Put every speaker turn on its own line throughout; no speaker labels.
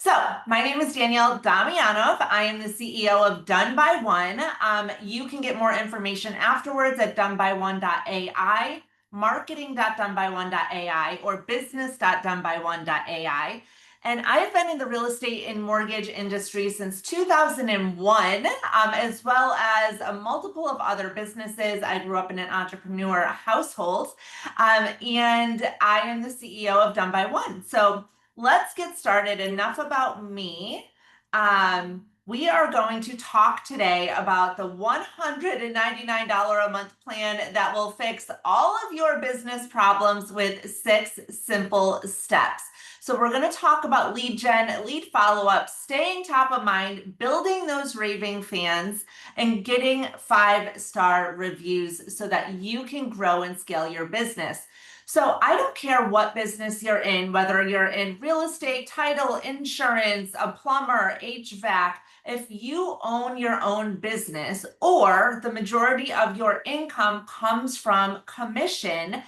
So, my name is Danielle Damianov. I am the CEO of Done by One. You can get more information afterwards at donebyone.ai, marketing.donebyone.ai, or business.donebyone.ai. And I've been in the real estate and mortgage industry since 2001, as well as a multiple of other businesses. I grew up in an entrepreneur household, and I am the CEO of Done by One. So, let's get started. Enough about me. We are going to talk today about the $199 a month plan that will fix all of your business problems with 6 simple steps. So we're going to talk about lead gen, lead follow-up, staying top of mind, building those raving fans, and getting 5-star reviews so that you can grow and scale your business. So I don't care what business you're in, whether you're in real estate, title, insurance, a plumber, HVAC. If you own your own business or the majority of your income comes from commission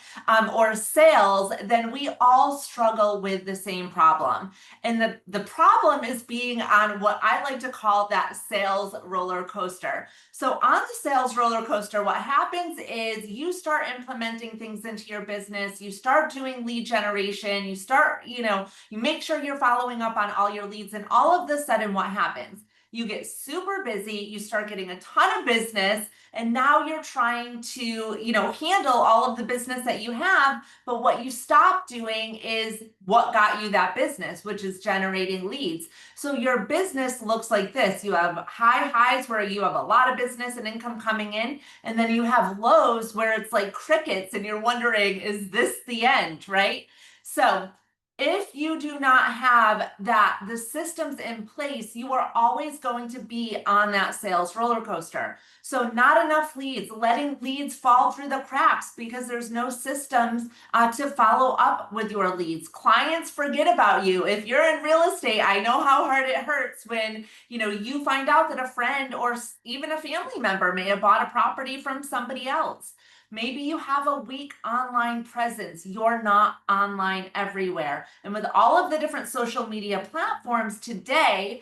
or sales, then we all struggle with the same problem. And the problem is being on what I like to call that sales roller coaster. So on the sales roller coaster, what happens is you start implementing things into your business, you start doing lead generation, you start, you make sure you're following up on all your leads, and all of a sudden what happens? You get super busy, you start getting a ton of business, and now you're trying to, handle all of the business that you have, but what you stop doing is what got you that business, which is generating leads. So your business looks like this. You have high highs where you have a lot of business and income coming in, and then you have lows where it's like crickets and you're wondering, is this the end, right? So if you do not have the systems in place, you are always going to be on that sales roller coaster. So not enough leads, letting leads fall through the cracks because there's no systems to follow up with your leads. Clients forget about you. If you're in real estate, I know how hard it hurts when, you find out that a friend or even a family member may have bought a property from somebody else. Maybe you have a weak online presence. You're not online everywhere. And with all of the different social media platforms today,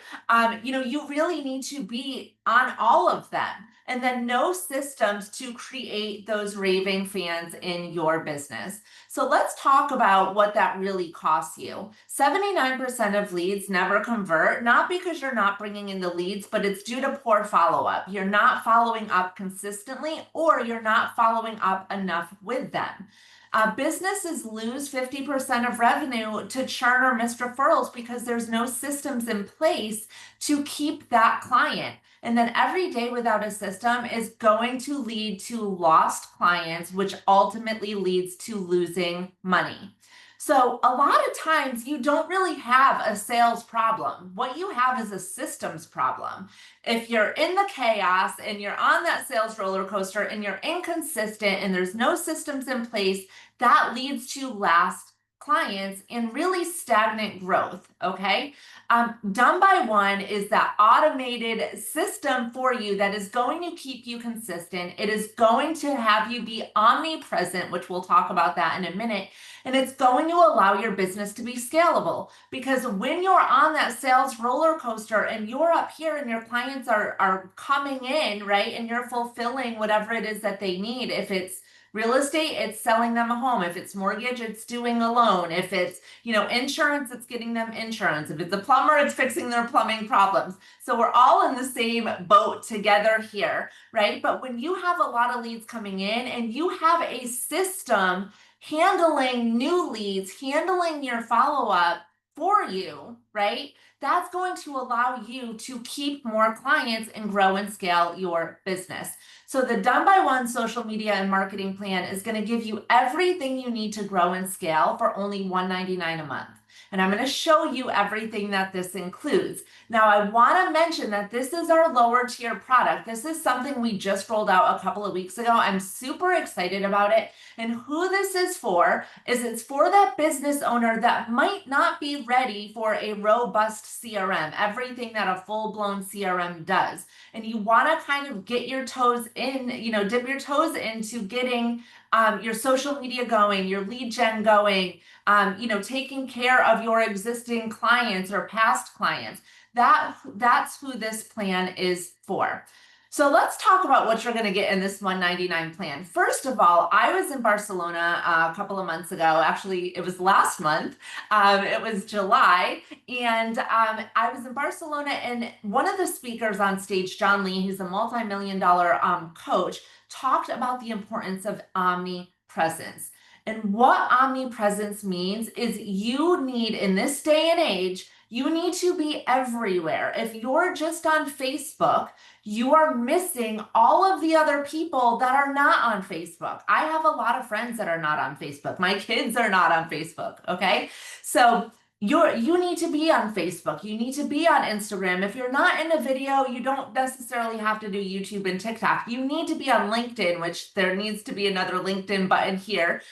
you really need to be on all of them. And then no systems to create those raving fans in your business. So let's talk about what that really costs you. 79% of leads never convert, not because you're not bringing in the leads, but it's due to poor follow-up. You're not following up consistently, or you're not following up enough with them. Businesses lose 50% of revenue to churn or missed referrals because there's no systems in place to keep that client. And then every day without a system is going to lead to lost clients, which ultimately leads to losing money. So a lot of times you don't really have a sales problem. What you have is a systems problem. If you're in the chaos and you're on that sales roller coaster and you're inconsistent and there's no systems in place, that leads to last clients and really stagnant growth, okay? Done by One is that automated system for you that is going to keep you consistent. It is going to have you be omnipresent, which we'll talk about that in a minute. And it's going to allow your business to be scalable, because when you're on that sales roller coaster and you're up here and your clients are coming in, right? And you're fulfilling whatever it is that they need. If it's real estate, it's selling them a home. If it's mortgage, it's doing a loan. If it's, insurance, it's getting them insurance. If it's a plumber, it's fixing their plumbing problems. So we're all in the same boat together here, right? But when you have a lot of leads coming in and you have a system handling new leads, handling your follow-up for you, right? That's going to allow you to keep more clients and grow and scale your business. So the Done by One social media and marketing plan is going to give you everything you need to grow and scale for only $199 a month. And I'm going to show you everything that this includes. Now, I want to mention that this is our lower tier product. This is something we just rolled out a couple of weeks ago. I'm super excited about it. And who this is for is it's for that business owner that might not be ready for a robust CRM, everything that a full-blown CRM does. And you want to kind of get your toes in, dip your toes into getting your social media going, your lead gen going, taking care of your existing clients or past clients. That's who this plan is for. So let's talk about what you're going to get in this 199 plan. First of all, I was in Barcelona a couple of months ago. Actually, it was last month. It was July. And I was in Barcelona, and one of the speakers on stage, John Lee, who's a multi-million-dollar coach, talked about the importance of omnipresence. And what omnipresence means is you need, in this day and age, you need to be everywhere. If you're just on Facebook, you are missing all of the other people that are not on Facebook. I have a lot of friends that are not on Facebook. My kids are not on Facebook, okay? So you need to be on Facebook. You need to be on Instagram. If you're not in a video, you don't necessarily have to do YouTube and TikTok. You need to be on LinkedIn, which there needs to be another LinkedIn button here.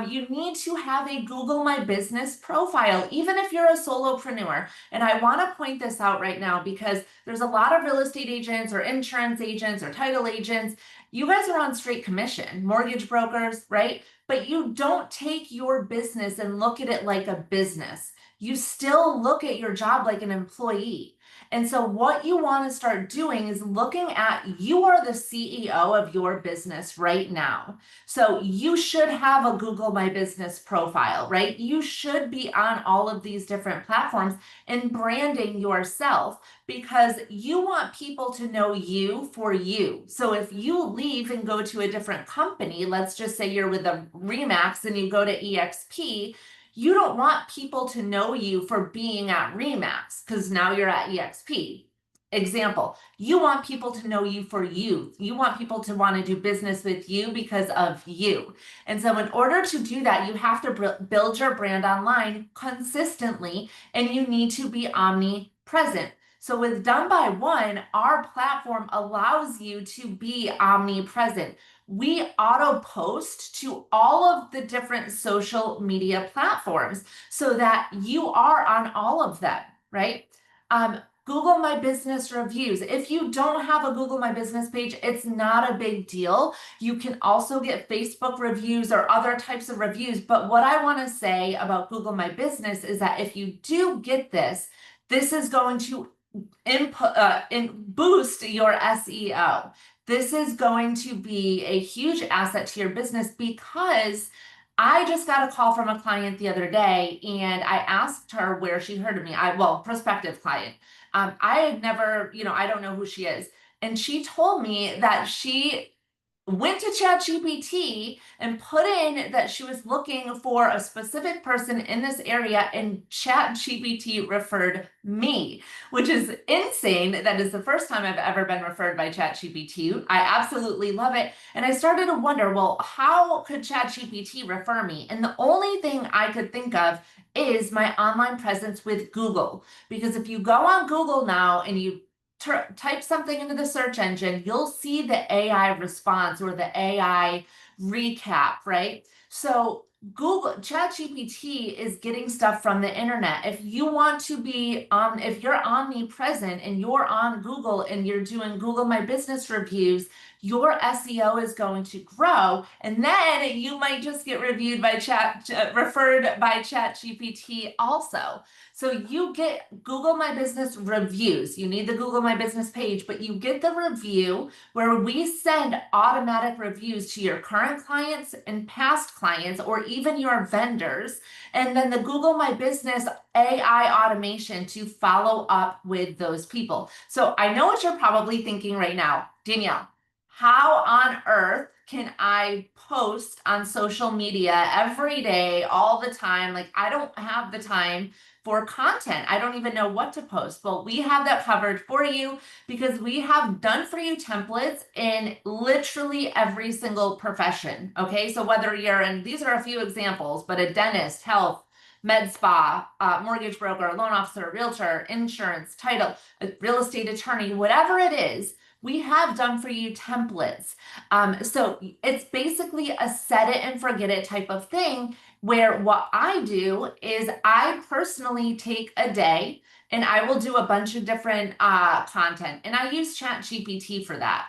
You need to have a Google My Business profile, even if you're a solopreneur. And I want to point this out right now because there's a lot of real estate agents or insurance agents or title agents. You guys are on straight commission, mortgage brokers, right? But you don't take your business and look at it like a business. You still look at your job like an employee. And so what you want to start doing is looking at, you are the CEO of your business right now. So you should have a Google My Business profile, right? You should be on all of these different platforms and branding yourself because you want people to know you for you. So if you leave and go to a different company, let's just say you're with a Remax and you go to EXP, you don't want people to know you for being at Remax because now you're at EXP. Example, you want people to know you for you. You want people to want to do business with you because of you. And so in order to do that, you have to build your brand online consistently, and you need to be omnipresent. So with Done by One, our platform allows you to be omnipresent. We auto post to all of the different social media platforms so that you are on all of them, right? Google My Business reviews. If you don't have a Google My Business page, it's not a big deal. You can also get Facebook reviews or other types of reviews. But what I want to say about Google My Business is that if you do get this, this is going to boost your SEO. This is going to be a huge asset to your business because I just got a call from a client the other day and I asked her where she heard of me. Prospective client. I had never, I don't know who she is. And she told me that she went to ChatGPT and put in that she was looking for a specific person in this area, and ChatGPT referred me, which is insane. That is the first time I've ever been referred by ChatGPT. I absolutely love it. And I started to wonder, well, how could ChatGPT refer me? And the only thing I could think of is my online presence with Google. Because if you go on Google now and you type something into the search engine, you'll see the AI response or the AI recap, right? So Google ChatGPT is getting stuff from the internet. If you want to be if you're omnipresent and you're on Google and you're doing Google My Business reviews, your SEO is going to grow, and then you might just get referred by ChatGPT also. So you get Google My Business reviews. You need the Google My Business page, but you get the review where we send automatic reviews to your current clients and past clients, or even your vendors. And then the Google My Business AI automation to follow up with those people. So I know what you're probably thinking right now, Danielle, how on earth can I post on social media every day, all the time? Like, I don't have the time for content. I don't even know what to post. Well, we have that covered for you because we have done for you templates in literally every single profession. Okay, so whether you're in, these are a few examples, but a dentist, health, med spa, mortgage broker, loan officer, realtor, insurance, title, a real estate attorney, whatever it is, we have done for you templates. So it's basically a set it and forget it type of thing. where what I do is I personally take a day and I will do a bunch of different content, and I use ChatGPT for that.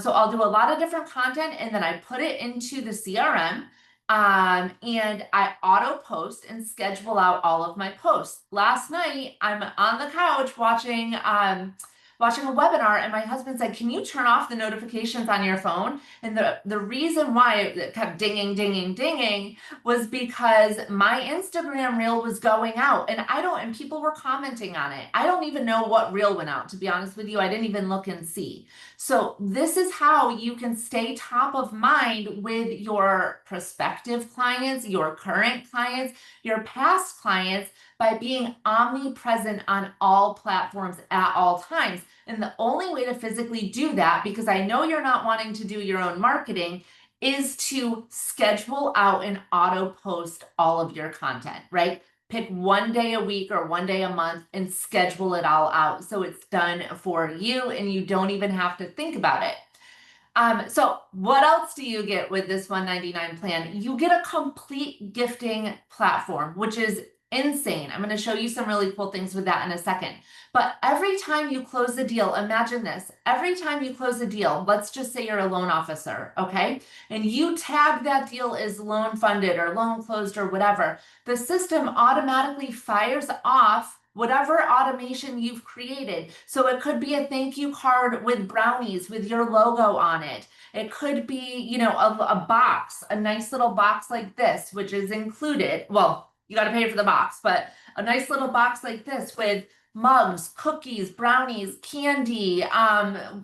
So I'll do a lot of different content and then I put it into the CRM, and I auto post and schedule out all of my posts. Last night, I'm on the couch watching a webinar, and my husband said, "Can you turn off the notifications on your phone?" And the reason why it kept dinging, dinging, dinging was because my Instagram reel was going out, and people were commenting on it. I don't even know what reel went out, to be honest with you. I didn't even look and see. So this is how you can stay top of mind with your prospective clients, your current clients, your past clients, by being omnipresent on all platforms at all times. And the only way to physically do that, because I know you're not wanting to do your own marketing, is to schedule out and auto post all of your content, right? Pick one day a week or one day a month and schedule it all out so it's done for you and you don't even have to think about it. So what else do you get with this $199 plan? You get a complete gifting platform, which is insane. I'm going to show you some really cool things with that in a second. But every time you close a deal, imagine this. Every time you close a deal, let's just say you're a loan officer, okay? And you tag that deal as loan funded or loan closed or whatever, the system automatically fires off whatever automation you've created. So it could be a thank you card with brownies with your logo on it. It could be, you know, a box, a nice little box like this, which is included. Well, you got to pay for the box, but a nice little box like this with mugs, cookies, brownies, candy,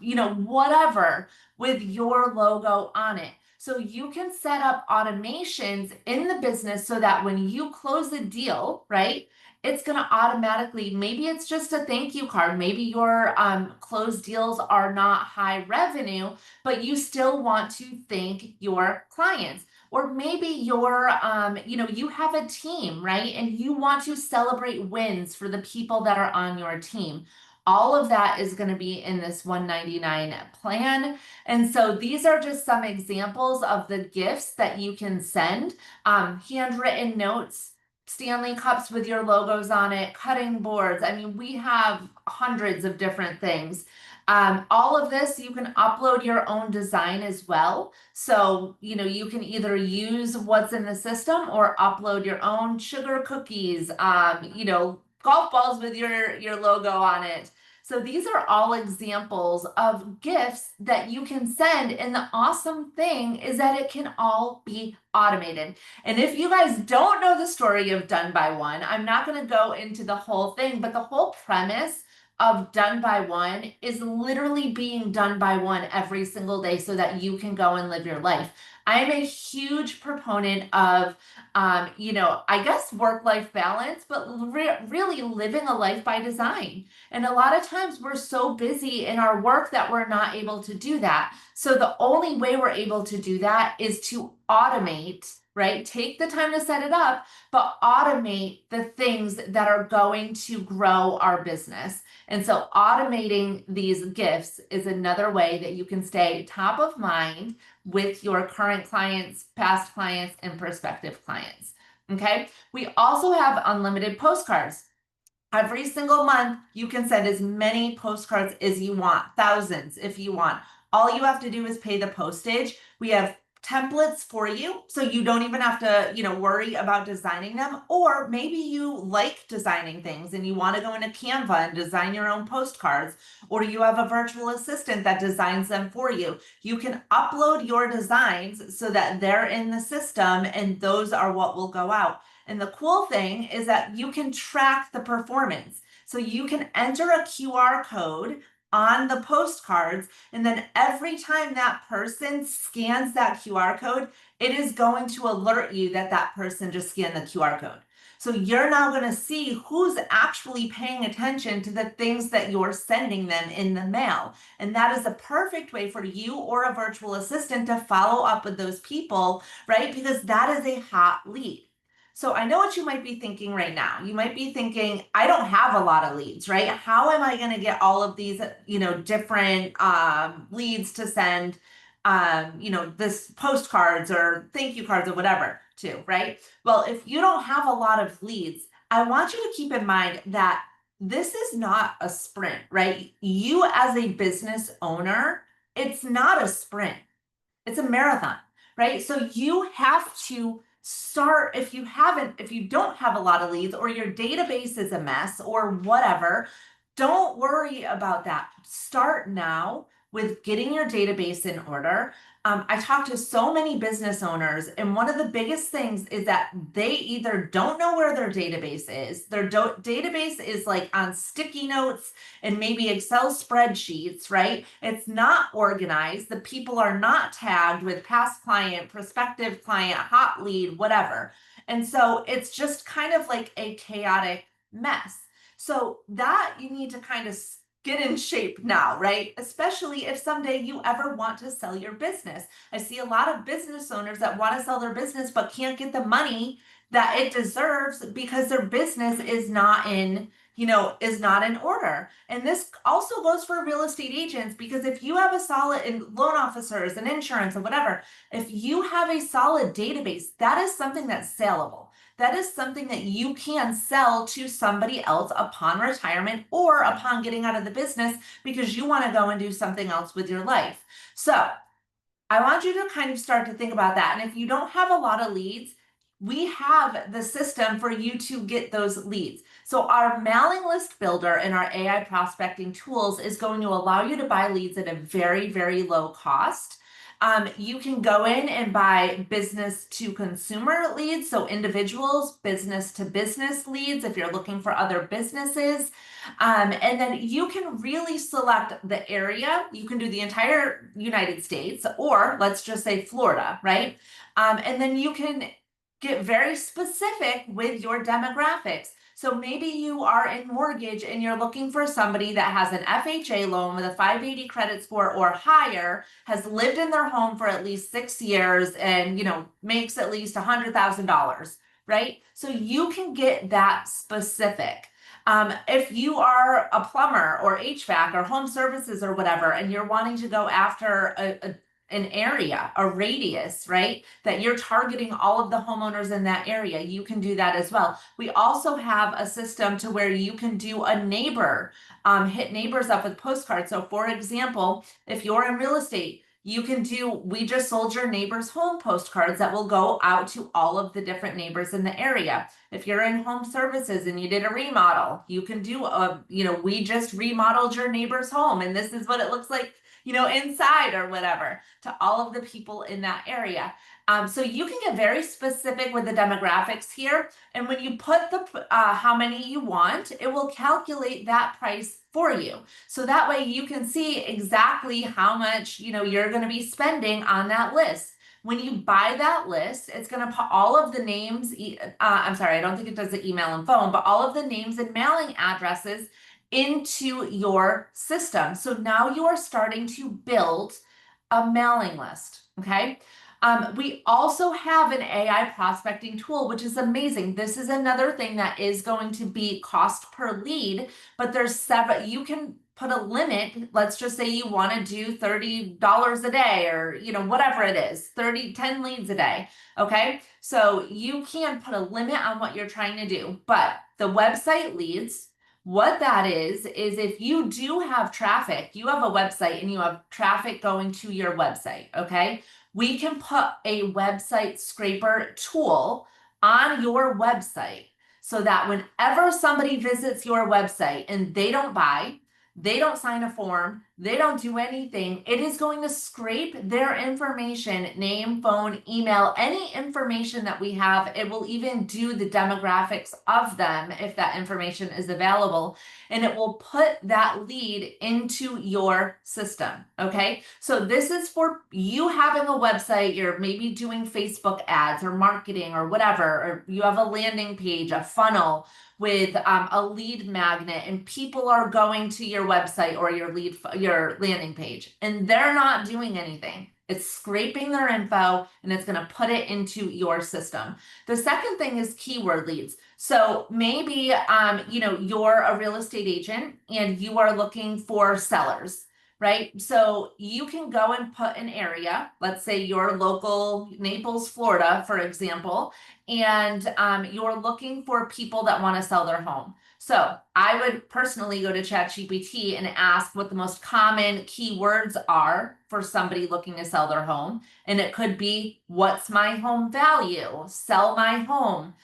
you know, whatever, with your logo on it. So you can set up automations in the business so that when you close a deal, right, it's going to automatically, maybe it's just a thank you card. Maybe your closed deals are not high revenue, but you still want to thank your clients. Or maybe you're, you know, you have a team, right? And you want to celebrate wins for the people that are on your team. All of that is going to be in this $199 plan. And so these are just some examples of the gifts that you can send. Handwritten notes, Stanley cups with your logos on it, cutting boards. I mean, we have hundreds of different things. All of this, you can upload your own design as well. So, you know, you can either use what's in the system or upload your own sugar cookies, you know, golf balls with your logo on it. So these are all examples of gifts that you can send. And the awesome thing is that it can all be automated. And if you guys don't know the story of Done by One, I'm not going to go into the whole thing, but the whole premise of Done by One is literally being done by one every single day so that you can go and live your life. I am a huge proponent of, you know, I guess work-life balance, but really living a life by design. And a lot of times we're so busy in our work that we're not able to do that. So the only way we're able to do that is to automate, right? Take the time to set it up, but automate the things that are going to grow our business. And so automating these gifts is another way that you can stay top of mind with your current clients, past clients, and prospective clients. Okay. We also have unlimited postcards. Every single month, you can send as many postcards as you want, thousands if you want. All you have to do is pay the postage. We have templates for you, so you don't even have to, you know, worry about designing them. Or maybe you like designing things and you want to go into Canva and design your own postcards, or you have a virtual assistant that designs them for you. You can upload your designs so that they're in the system and those are what will go out. And the cool thing is that you can track the performance. So you can enter a QR code on the postcards, and then every time that person scans that QR code, it is going to alert you that that person just scanned the QR code. So you're now going to see who's actually paying attention to the things that you're sending them in the mail. And that is a perfect way for you or a virtual assistant to follow up with those people, right? Because that is a hot lead. So I know what you might be thinking right now. You might be thinking, I don't have a lot of leads, right? How am I going to get all of these, you know, different leads to send, you know, this postcards or thank you cards or whatever? too, right? Well, if you don't have a lot of leads, I want you to keep in mind that this is not a sprint, right? You as a business owner, it's not a sprint. It's a marathon, right? So you have to start, if you don't have a lot of leads or your database is a mess or whatever, don't worry about that. Start now with getting your database in order. I talk to so many business owners, and one of the biggest things is that they either don't know where their database is. Their database is like on sticky notes and maybe Excel spreadsheets, right? It's not organized. The people are not tagged with past client, prospective client, hot lead, whatever. And so it's just kind of like a chaotic mess. So that you need to kind of get in shape now, right? Especially if someday you ever want to sell your business. I see a lot of business owners that want to sell their business but can't get the money that it deserves because their business is not in order. And this also goes for real estate agents, because if you have a solid, and loan officers and insurance and whatever, if you have a solid database, that is something that's saleable. That is something that you can sell to somebody else upon retirement or upon getting out of the business because you want to go and do something else with your life. So I want you to kind of start to think about that. And if you don't have a lot of leads, we have the system for you to get those leads. So our mailing list builder and our AI prospecting tools is going to allow you to buy leads at a very, very low cost. You can go in and buy business to consumer leads, so individuals, business to business leads if you're looking for other businesses. And then you can really select the area. You can do the entire United States, or let's just say Florida, right? And then you can get very specific with your demographics. So maybe you are in mortgage and you're looking for somebody that has an FHA loan with a 580 credit score or higher, has lived in their home for at least 6 years, and makes at least $100,000, right? So you can get that specific. If you are a plumber or HVAC or home services or whatever, and you're wanting to go after an area, a radius, right? That you're targeting all of the homeowners in that area, you can do that as well. We also have a system to where you can do a neighbor, hit neighbors up with postcards. So for example, if you're in real estate, you can do, we just sold your neighbor's home postcards that will go out to all of the different neighbors in the area. If you're in home services and you did a remodel, you can do we just remodeled your neighbor's home and this is what it looks like inside or whatever, to all of the people in that area. So you can get very specific with the demographics here. And when you put the how many you want, it will calculate that price for you. So that way you can see exactly how much, you're going to be spending on that list. When you buy that list, it's going to put all of the names, I'm sorry, I don't think it does the email and phone, but all of the names and mailing addresses into your system. So now you are starting to build a mailing list, okay? We also have an AI prospecting tool, which is amazing. This is another thing that is going to be cost per lead, but there's several, you can put a limit. Let's just say you want to do $30 a day, or whatever it is, 10 leads a day. Okay. So you can put a limit on what you're trying to do, but the website leads, what that is if you do have traffic, you have a website and you have traffic going to your website, okay? We can put a website scraper tool on your website so that whenever somebody visits your website and they don't buy, they don't sign a form, they don't do anything, it is going to scrape their information, name, phone, email, any information that we have. It will even do the demographics of them if that information is available, and it will put that lead into your system, okay? So this is for you having a website, you're maybe doing Facebook ads or marketing or whatever, or you have a landing page, a funnel with a lead magnet, and people are going to your website or your landing page, and they're not doing anything. It's scraping their info and it's going to put it into your system. The second thing is keyword leads. So maybe you're a real estate agent and you are looking for sellers. right? So you can go and put an area, let's say your local Naples, Florida, for example, and you're looking for people that want to sell their home. So I would personally go to ChatGPT and ask what the most common keywords are for somebody looking to sell their home. And it could be, what's my home value? Sell my home.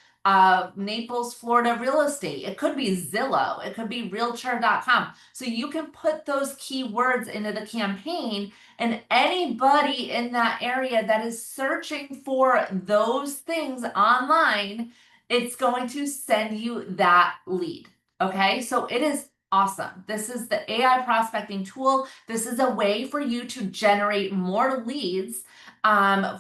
Naples, Florida real estate. It could be Zillow. It could be realtor.com. So you can put those keywords into the campaign, and anybody in that area that is searching for those things online, it's going to send you that lead. Okay, so it is awesome. This is the AI prospecting tool. This is a way for you to generate more leads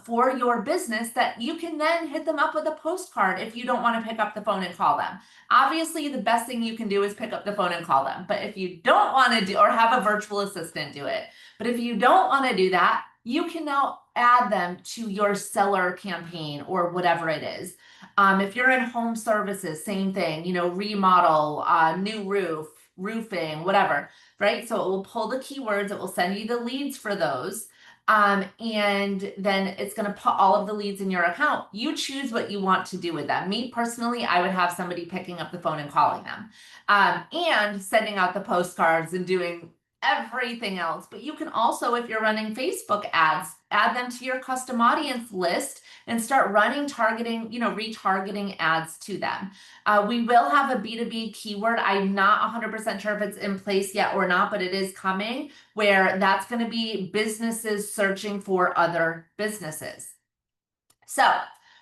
for your business that you can then hit them up with a postcard if you don't want to pick up the phone and call them. Obviously, the best thing you can do is pick up the phone and call them. But if you don't want to do, or have a virtual assistant do it, but if you don't want to do that, you can now add them to your seller campaign or whatever it is. If you're in home services, same thing, you know, remodel, new roof, roofing, whatever, right? So it will pull the keywords, it will send you the leads for those. And then it's going to put all of the leads in your account. You choose what you want to do with them. Me personally, I would have somebody picking up the phone and calling them, and sending out the postcards and doing everything else. But you can also, if you're running Facebook ads, add them to your custom audience list and start running targeting, you know, retargeting ads to them. We will have a B2B keyword. I'm not 100% sure if it's in place yet or not, but it is coming, where that's going to be businesses searching for other businesses. So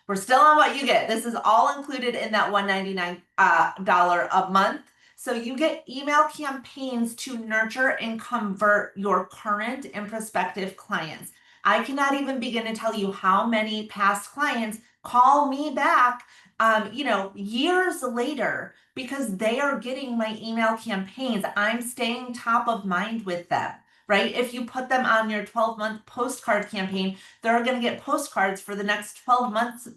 we're still on what you get. This is all included in that $199 a month. So you get email campaigns to nurture and convert your current and prospective clients. I cannot even begin to tell you how many past clients call me back, you know, years later, because they are getting my email campaigns. I'm staying top of mind with them, right? If you put them on your 12-month postcard campaign, they're going to get postcards for the next 12 months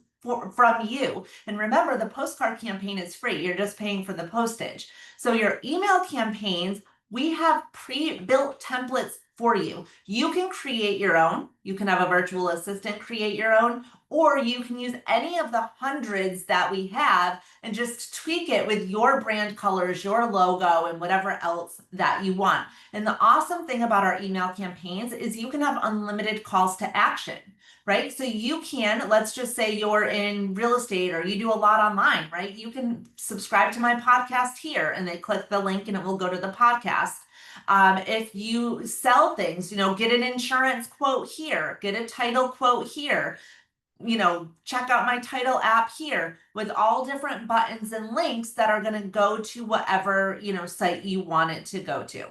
from you. And remember, the postcard campaign is free. You're just paying for the postage. So your email campaigns, we have pre-built templates for you. You can create your own. You can have a virtual assistant create your own, or you can use any of the hundreds that we have and just tweak it with your brand colors, your logo, and whatever else that you want. And the awesome thing about our email campaigns is you can have unlimited calls to action, right? So you can, let's just say you're in real estate or you do a lot online, right? You can subscribe to my podcast here, and they click the link and it will go to the podcast. If you sell things, you know, get an insurance quote here, get a title quote here, you know, check out my title app here, with all different buttons and links that are going to go to whatever, you know, site you want it to go to.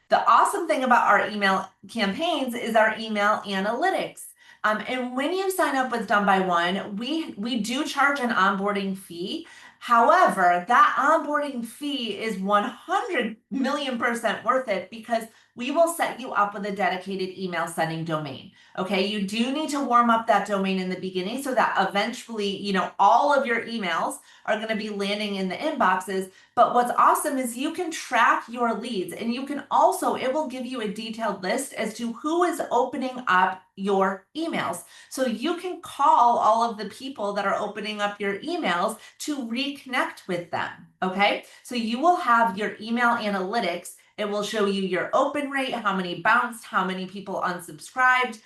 The awesome thing about our email campaigns is our email analytics. And when you sign up with Done by One, we do charge an onboarding fee. However, that onboarding fee is 100 million% worth it, because we will set you up with a dedicated email sending domain. Okay, you do need to warm up that domain in the beginning so that eventually, you know, all of your emails are going to be landing in the inboxes. But what's awesome is you can track your leads, and you can also, it will give you a detailed list as to who is opening up your emails. So you can call all of the people that are opening up your emails to reconnect with them. Okay, so you will have your email analytics. It will show you your open rate, how many bounced, how many people unsubscribed,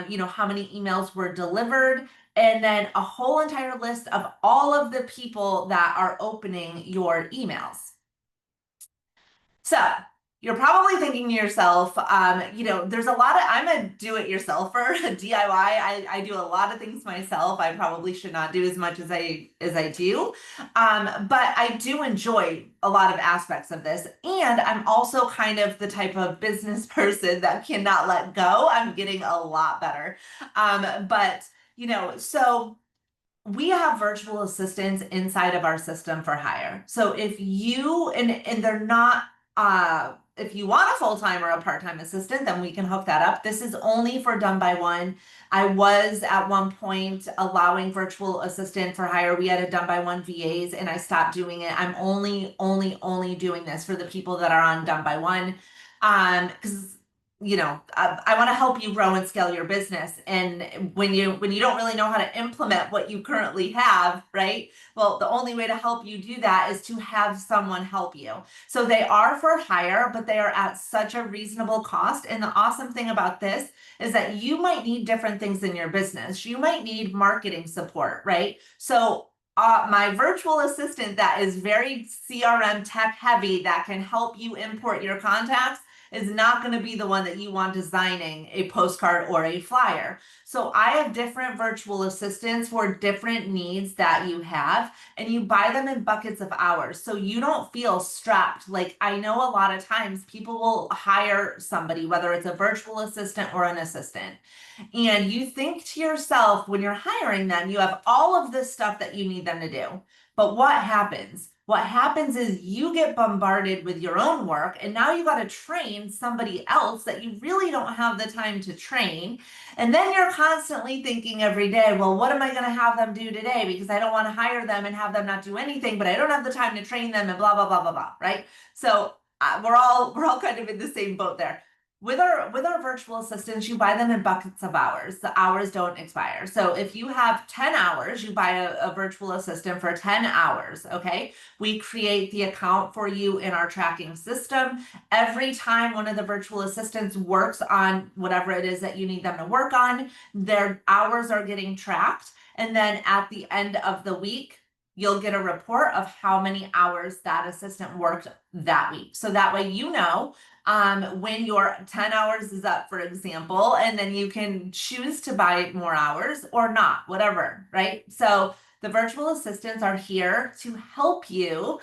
you know, how many emails were delivered, and then a whole entire list of all of the people that are opening your emails. So you're probably thinking to yourself, you know, there's a lot of, I'm a do-it-yourselfer, a DIY. I do a lot of things myself. I probably should not do as much as I do. But I do enjoy a lot of aspects of this. And I'm also kind of the type of business person that cannot let go. I'm getting a lot better. But, you know, so we have virtual assistants inside of our system for hire. So if you, and they're not, if you want a full-time or a part-time assistant, then we can hook that up. This is only for Done by One. I was at one point allowing virtual assistant for hire. We had a Done by One VAs, and I stopped doing it. I'm only doing this for the people that are on Done by One. Because I want to help you grow and scale your business. And when you don't really know how to implement what you currently have, right? Well, the only way to help you do that is to have someone help you. So they are for hire, but they are at such a reasonable cost. And the awesome thing about this is that you might need different things in your business. You might need marketing support, right? So my virtual assistant that is very CRM tech heavy that can help you import your contacts is not going to be the one that you want designing a postcard or a flyer. So I have different virtual assistants for different needs that you have, and you buy them in buckets of hours. So you don't feel strapped. Like I know a lot of times people will hire somebody, whether it's a virtual assistant or an assistant. And you think to yourself when you're hiring them, you have all of this stuff that you need them to do. But what happens? What happens is you get bombarded with your own work, and now you got to train somebody else that you really don't have the time to train. And then you're constantly thinking every day, well, what am I going to have them do today? Because I don't want to hire them and have them not do anything, but I don't have the time to train them and blah, blah, blah, blah, blah, right? So we're all kind of in the same boat there. With our virtual assistants, you buy them in buckets of hours. The hours don't expire. So if you have 10 hours, you buy a virtual assistant for 10 hours, okay? We create the account for you in our tracking system. Every time one of the virtual assistants works on whatever it is that you need them to work on, their hours are getting tracked. And then at the end of the week, you'll get a report of how many hours that assistant worked that week. So that way you know when your 10 hours is up, for example, and then you can choose to buy more hours or not, whatever, right? So the virtual assistants are here to help you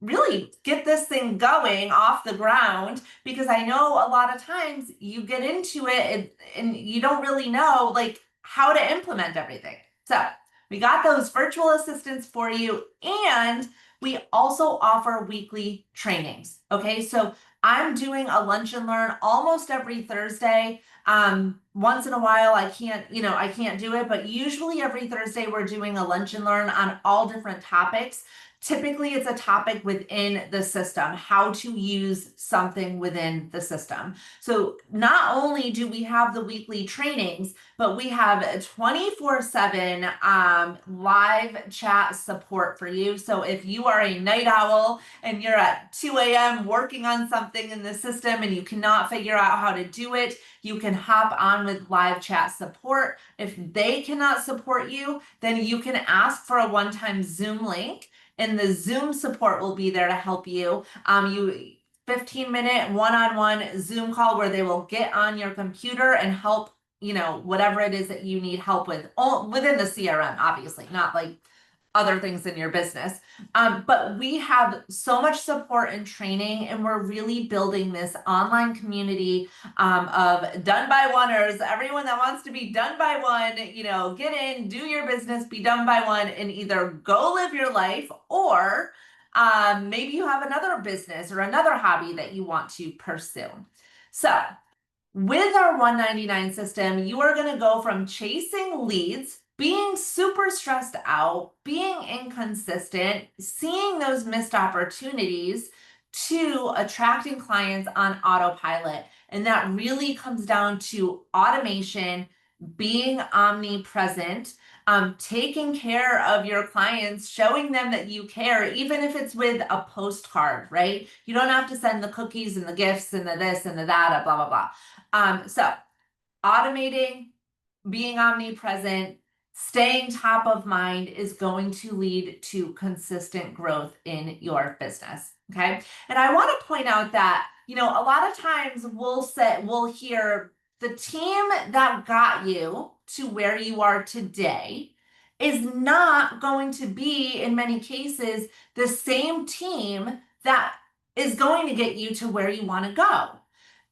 really get this thing going off the ground, because I know a lot of times you get into it and you don't really know like how to implement everything. So we got those virtual assistants for you, and we also offer weekly trainings. Okay, so I'm doing a lunch and learn almost every Thursday. Once in a while, I can't do it, but usually every Thursday we're doing a lunch and learn on all different topics. Typically, it's a topic within the system, how to use something within the system. So not only do we have the weekly trainings, but we have 24/7 live chat support for you. So if you are a night owl and you're at 2 a.m. working on something in the system and you cannot figure out how to do it, you can hop on with live chat support. If they cannot support you, then you can ask for a one-time Zoom link, and the Zoom support will be there to help you. 15-minute one-on-one Zoom call where they will get on your computer and help, whatever it is that you need help with, all within the CRM, obviously, not like other things in your business. But we have so much support and training, and we're really building this online community of done by oneers. Everyone that wants to be done by one, get in, do your business, be done by one, and either go live your life, or maybe you have another business or another hobby that you want to pursue. So with our 199 system, you are going to go from chasing leads, being super stressed out, being inconsistent, seeing those missed opportunities, to attracting clients on autopilot. And that really comes down to automation, being omnipresent, taking care of your clients, showing them that you care, even if it's with a postcard, right? You don't have to send the cookies and the gifts and the this and the that, blah, blah, blah. So automating, being omnipresent, staying top of mind is going to lead to consistent growth in your business. Okay. And I want to point out that, a lot of times we'll hear the team that got you to where you are today is not going to be, in many cases, the same team that is going to get you to where you want to go.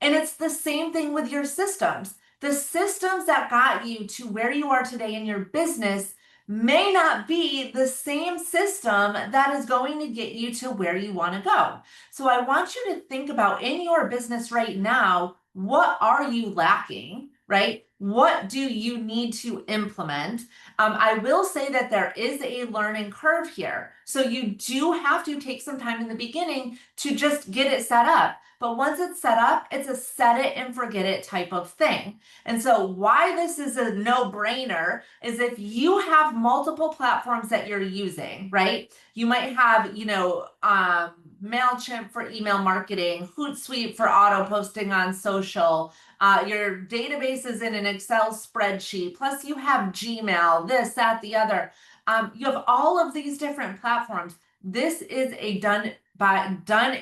And it's the same thing with your systems. The systems that got you to where you are today in your business may not be the same system that is going to get you to where you want to go. So I want you to think about, in your business right now, what are you lacking, right? What do you need to implement? I will say that there is a learning curve here. So you do have to take some time in the beginning to just get it set up. But once it's set up, it's a set it and forget it type of thing. And so why this is a no-brainer is if you have multiple platforms that you're using, right? You might have, MailChimp for email marketing, Hootsuite for auto posting on social, your database is in an Excel spreadsheet, plus you have Gmail, this, that, the other. You have all of these different platforms. This is a done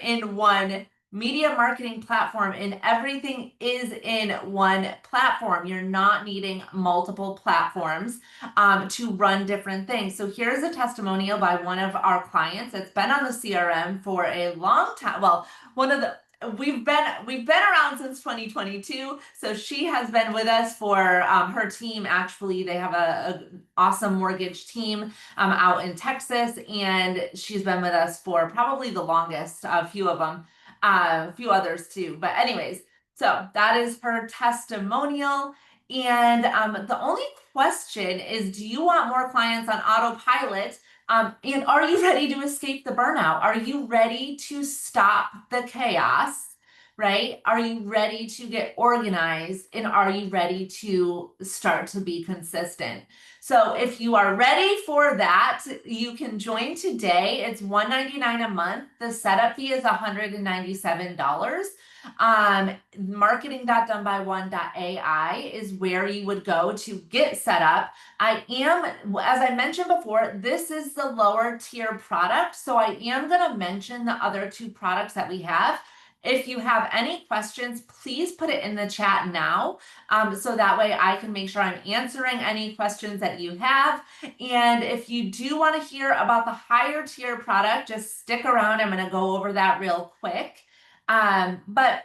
in one media marketing platform, and everything is in one platform. You're not needing multiple platforms to run different things. So here's a testimonial by one of our clients that's been on the CRM for a long time. Well, we've been around since 2022. So she has been with us for her team. Actually, they have a awesome mortgage team out in Texas, and she's been with us for probably the longest. A few of them, a few others too. But anyways, so that is her testimonial. And the only question is, do you want more clients on autopilot? And are you ready to escape the burnout? Are you ready to stop the chaos, right? Are you ready to get organized? And are you ready to start to be consistent? So if you are ready for that, you can join today. It's $199 a month. The setup fee is $197. Marketing.donebyone.ai is where you would go to get set up. As I mentioned before, this is the lower tier product. So I am going to mention the other two products that we have. If you have any questions, please put it in the chat now, so that way I can make sure I'm answering any questions that you have. And if you do want to hear about the higher tier product, just stick around. I'm going to go over that real quick. But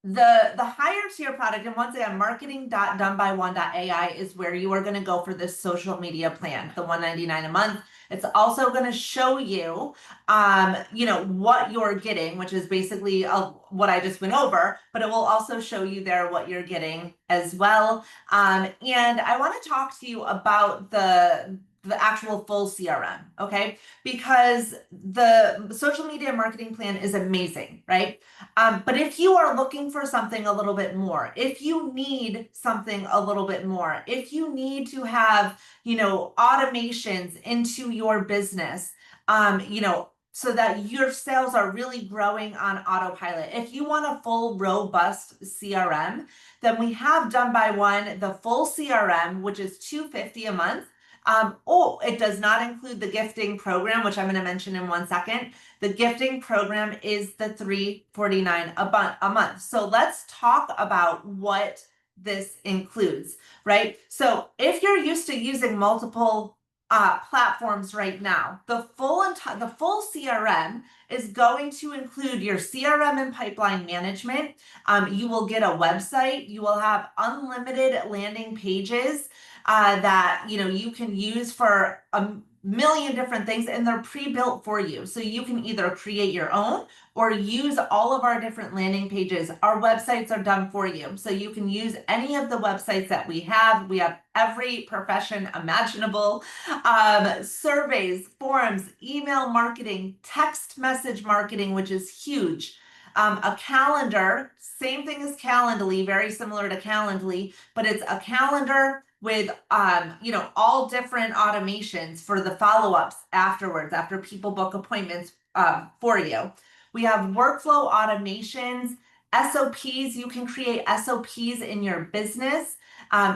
the higher tier product, and once again, marketing.donebyone.ai is where you are going to go for this social media plan, the $199 a month. It's also going to show you, what you're getting, which is basically what I just went over, but it will also show you there what you're getting as well. And I want to talk to you about the actual full CRM, okay? Because the social media marketing plan is amazing, right? But if you are looking for something a little bit more, if you need something a little bit more, if you need to have, automations into your business, so that your sales are really growing on autopilot. If you want a full, robust CRM, then we have Done by One, the full CRM, which is $250 a month. It does not include the gifting program, which I'm going to mention in 1 second. The gifting program is the $349 a month. So let's talk about what this includes, right? So if you're used to using multiple platforms right now, the full CRM is going to include your CRM and pipeline management. You will get a website. You will have unlimited landing pages that you can use for a million different things, and they're pre-built for you. So you can either create your own or use all of our different landing pages. Our websites are done for you. So you can use any of the websites that we have. We have every profession imaginable, surveys, forums, email marketing, text message marketing, which is huge. A calendar, same thing as Calendly, very similar to Calendly, but it's a calendar with all different automations for the follow-ups afterwards, after people book appointments for you. We have workflow automations, SOPs. You can create SOPs in your business.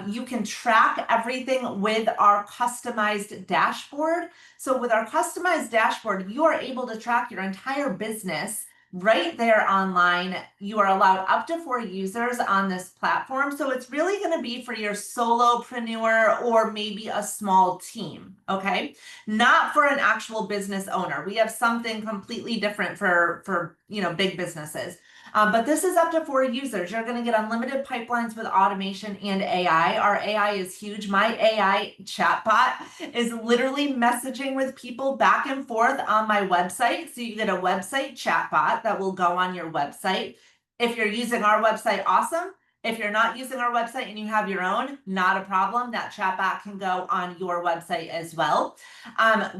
You can track everything with our customized dashboard. So with our customized dashboard, you are able to track your entire business right there online. You are allowed up to 4 users on this platform. So it's really going to be for your solopreneur or maybe a small team, okay? Not for an actual business owner. We have something completely different for big businesses. But this is up to 4 users. You're going to get unlimited pipelines with automation and AI. Our AI is huge. My AI chatbot is literally messaging with people back and forth on my website. So you get a website chatbot that will go on your website. If you're using our website, awesome. If you're not using our website and you have your own, not a problem. That chatbot can go on your website as well.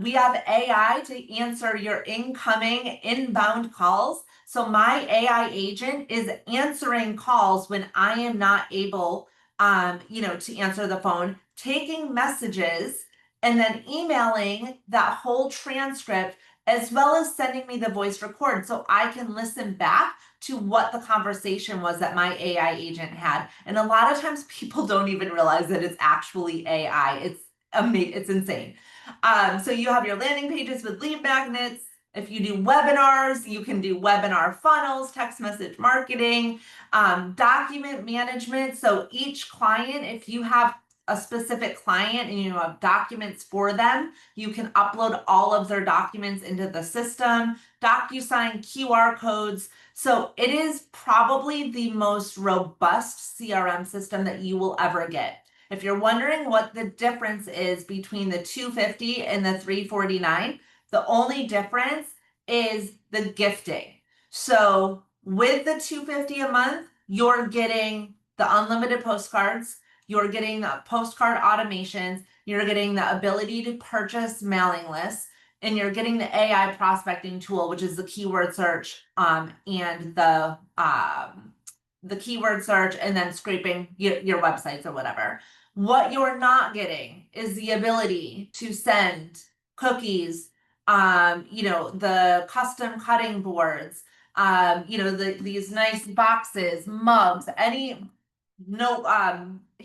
We have AI to answer your incoming inbound calls. So my AI agent is answering calls when I am not able, to answer the phone, taking messages, and then emailing that whole transcript, as well as sending me the voice record so I can listen back to what the conversation was that my AI agent had. And a lot of times people don't even realize that it's actually AI. It's amazing. It's insane. So you have your landing pages with lead magnets. If you do webinars, you can do webinar funnels, text message marketing, document management. So each client, if you have a specific client and you have documents for them, you can upload all of their documents into the system, DocuSign, QR codes. So it is probably the most robust CRM system that you will ever get. If you're wondering what the difference is between the 250 and the 349, the only difference is the gifting. So with the 250 a month, you're getting the unlimited postcards, you're getting the postcard automations, you're getting the ability to purchase mailing lists, and you're getting the AI prospecting tool, which is the keyword search, and the keyword search, and then scraping your websites or whatever. What you're not getting is the ability to send cookies, the custom cutting boards, these nice boxes, mugs, any note,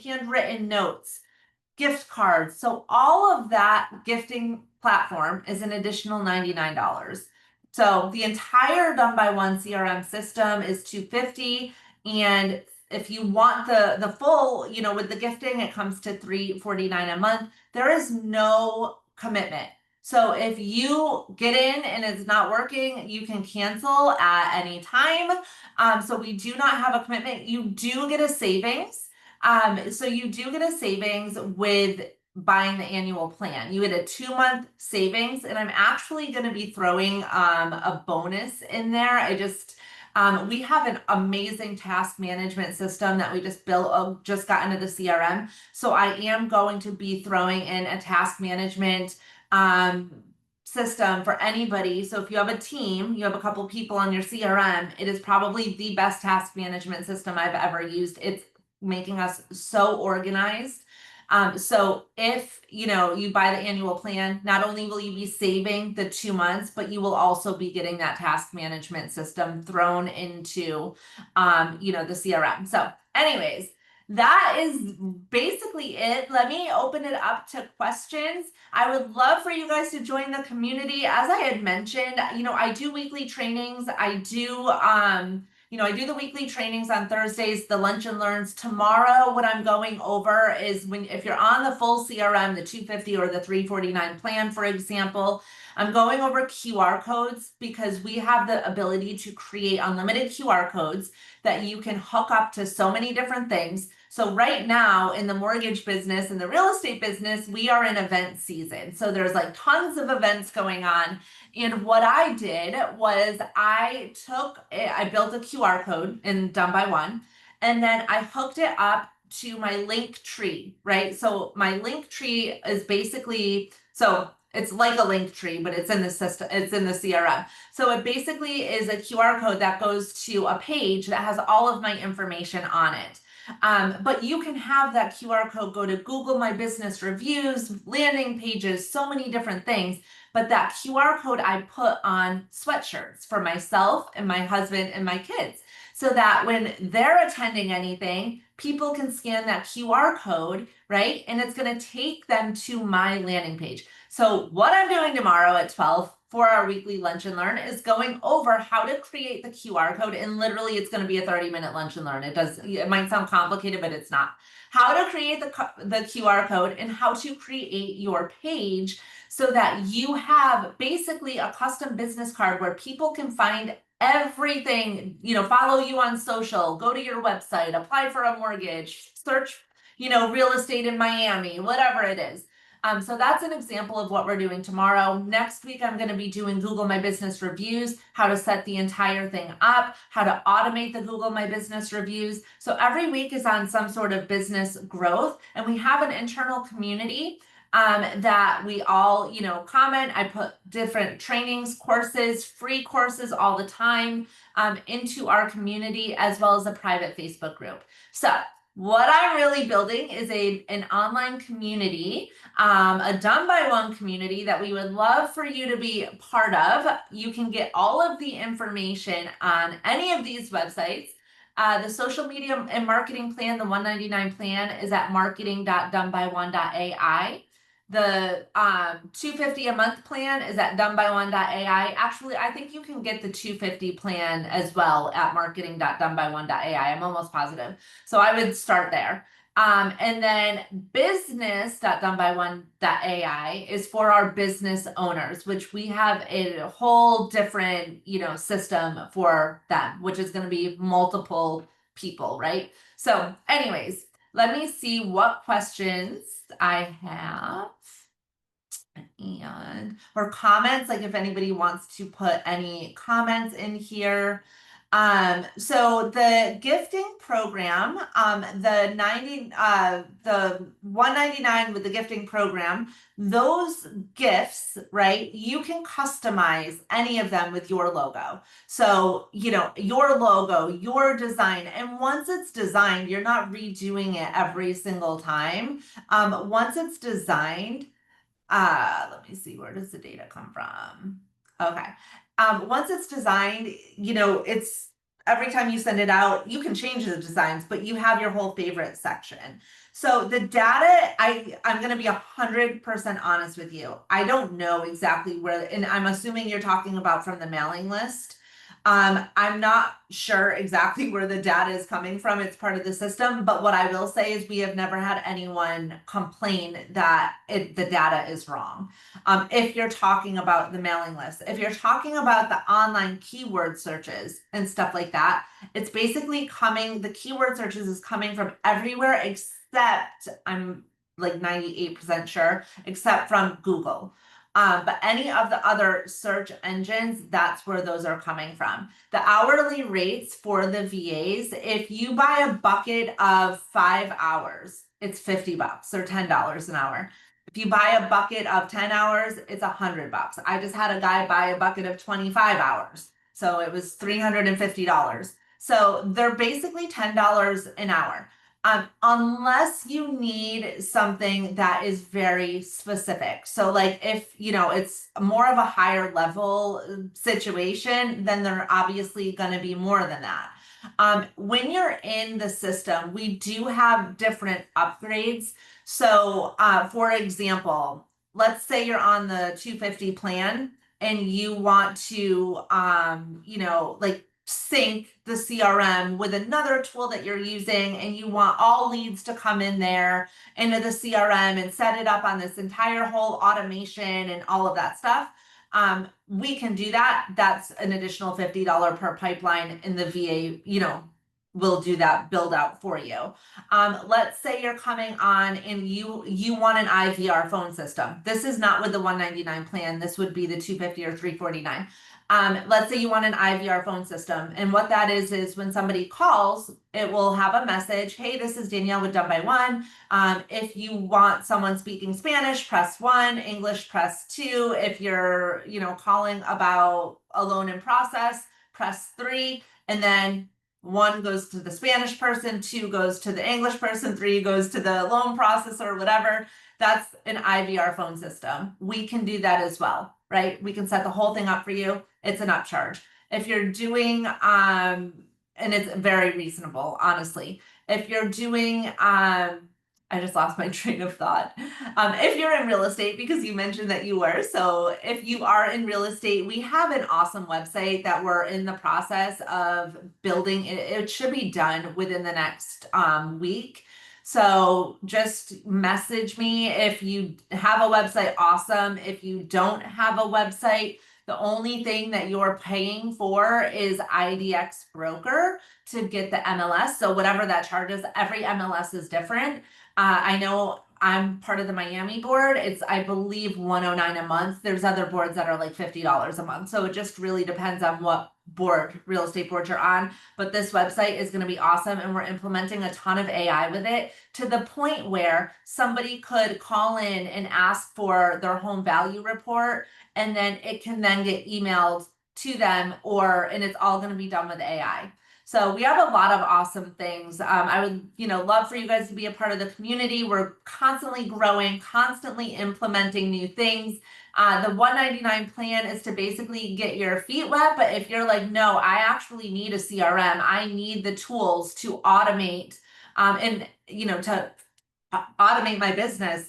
handwritten notes, gift cards. So all of that gifting platform is an additional $99. So the entire done by one CRM system is $250. And if you want the full, with the gifting, it comes to $349 a month. There is no commitment. So if you get in and it's not working, you can cancel at any time. So we do not have a commitment. You do get a savings. So you do get a savings with buying the annual plan. You get a 2-month savings, and I'm actually going to be throwing a bonus in there. We have an amazing task management system that we just built, just got into the CRM. So I am going to be throwing in a task management system for anybody. So if you have a team, you have a couple people on your CRM, it is probably the best task management system I've ever used. It's making us so organized. So if you buy the annual plan, not only will you be saving the 2 months, but you will also be getting that task management system thrown into the CRM. So anyways, that is basically it. Let me open it up to questions. I would love for you guys to join the community. As I had mentioned, I do weekly trainings. I do I do the weekly trainings on Thursdays, the lunch and learns. Tomorrow, what I'm going over is if you're on the full CRM, the 250 or the 349 plan, for example, I'm going over QR codes because we have the ability to create unlimited QR codes that you can hook up to so many different things. So right now in the mortgage business and the real estate business, we are in event season. So there's like tons of events going on. And what I did was I built a QR code in Done by One, and then I hooked it up to my link tree, right? So my link tree is basically, so it's like a link tree, but it's in the system, it's in the CRM. So it basically is a QR code that goes to a page that has all of my information on it. But you can have that QR code go to Google My Business reviews, landing pages, so many different things. But that QR code I put on sweatshirts for myself and my husband and my kids, so that when they're attending anything, people can scan that QR code, right? And it's going to take them to my landing page. So what I'm doing tomorrow at 12 for our weekly lunch and learn is going over how to create the QR code. And literally it's going to be a 30-minute lunch and learn. It might sound complicated, but it's not. How to create the QR code and how to create your page so that you have basically a custom business card where people can find everything, follow you on social, go to your website, apply for a mortgage, search, real estate in Miami, whatever it is. So that's an example of what we're doing tomorrow. Next week, I'm going to be doing Google My Business reviews, how to set the entire thing up, how to automate the Google My Business reviews. So every week is on some sort of business growth, and we have an internal community that we all, comment. I put different trainings, courses, free courses all the time into our community, as well as a private Facebook group. So what I'm really building is an online community, a done by one community that we would love for you to be part of. You can get all of the information on any of these websites. The social media and marketing plan, the 199 plan, is at marketing.donebyone.ai. The $250 a month plan is at donebyone.ai. Actually, I think you can get the $250 plan as well at marketing.donebyone.ai. I'm almost positive. So I would start there. And then business.donebyone.ai is for our business owners, which we have a whole different, system for them, which is going to be multiple people, right? So anyways, let me see what questions I have or comments, like if anybody wants to put any comments in here. So the gifting program, the 199 with the gifting program, those gifts, right? You can customize any of them with your logo. So, your logo, your design, and once it's designed, you're not redoing it every single time. Once it's designed, let me see, where does the data come from? Okay. Once it's designed, it's every time you send it out, you can change the designs, but you have your whole favorite section. So the data, I'm going to be 100% honest with you. I don't know exactly where, and I'm assuming you're talking about from the mailing list. I'm not sure exactly where the data is coming from. It's part of the system, but what I will say is we have never had anyone complain that the data is wrong. If you're talking about the mailing list, if you're talking about the online keyword searches and stuff like that, it's basically the keyword searches is coming from everywhere except, I'm like 98% sure, except from Google. But any of the other search engines, that's where those are coming from. The hourly rates for the VAs, if you buy a bucket of 5 hours, it's $50 or $10 an hour. If you buy a bucket of 10 hours, it's $100. I just had a guy buy a bucket of 25 hours. So it was $350. So they're basically $10 an hour. Unless you need something that is very specific. So like if, it's more of a higher level situation, then they're obviously going to be more than that. When you're in the system, we do have different upgrades. So for example, let's say you're on the 250 plan and you want to, like sync the CRM with another tool that you're using, and you want all leads to come in there into the CRM and set it up on this entire whole automation and all of that stuff. We can do that. That's an additional $50 per pipeline, in the VA, will do that build out for you. Let's say you're coming on and you want an IVR phone system. This is not with the 199 plan. This would be the 250 or 349. Let's say you want an IVR phone system. And what that is when somebody calls, it will have a message. Hey, this is Danielle with Done by One. If you want someone speaking Spanish, press 1, English, press 2. If you're, calling about a loan in process, press 3. And then 1 goes to the Spanish person, 2 goes to the English person, 3 goes to the loan processor, or whatever. That's an IVR phone system. We can do that as well, right? We can set the whole thing up for you. It's an upcharge. If you're doing, and it's very reasonable, honestly. If you're doing, I just lost my train of thought. If you're in real estate, because you mentioned that you were, so if you are in real estate, we have an awesome website that we're in the process of building. It should be done within the next week. So just message me if you have a website. Awesome. If you don't have a website, the only thing that you're paying for is IDX broker to get the MLS. So whatever that charges, every MLS is different. I know I'm part of the Miami board. It's, I believe, 109 a month. There's other boards that are like $50 a month. So it just really depends on what board, real estate board you're on. But this website is going to be awesome. And we're implementing a ton of AI with it to the point where somebody could call in and ask for their home value report, and then it can then get emailed to them, and it's all going to be done with AI. So we have a lot of awesome things. I would, love for you guys to be a part of the community. We're constantly growing, constantly implementing new things. The 199 plan is to basically get your feet wet. But if you're like, no, I actually need a CRM, I need the tools to automate, to automate my business.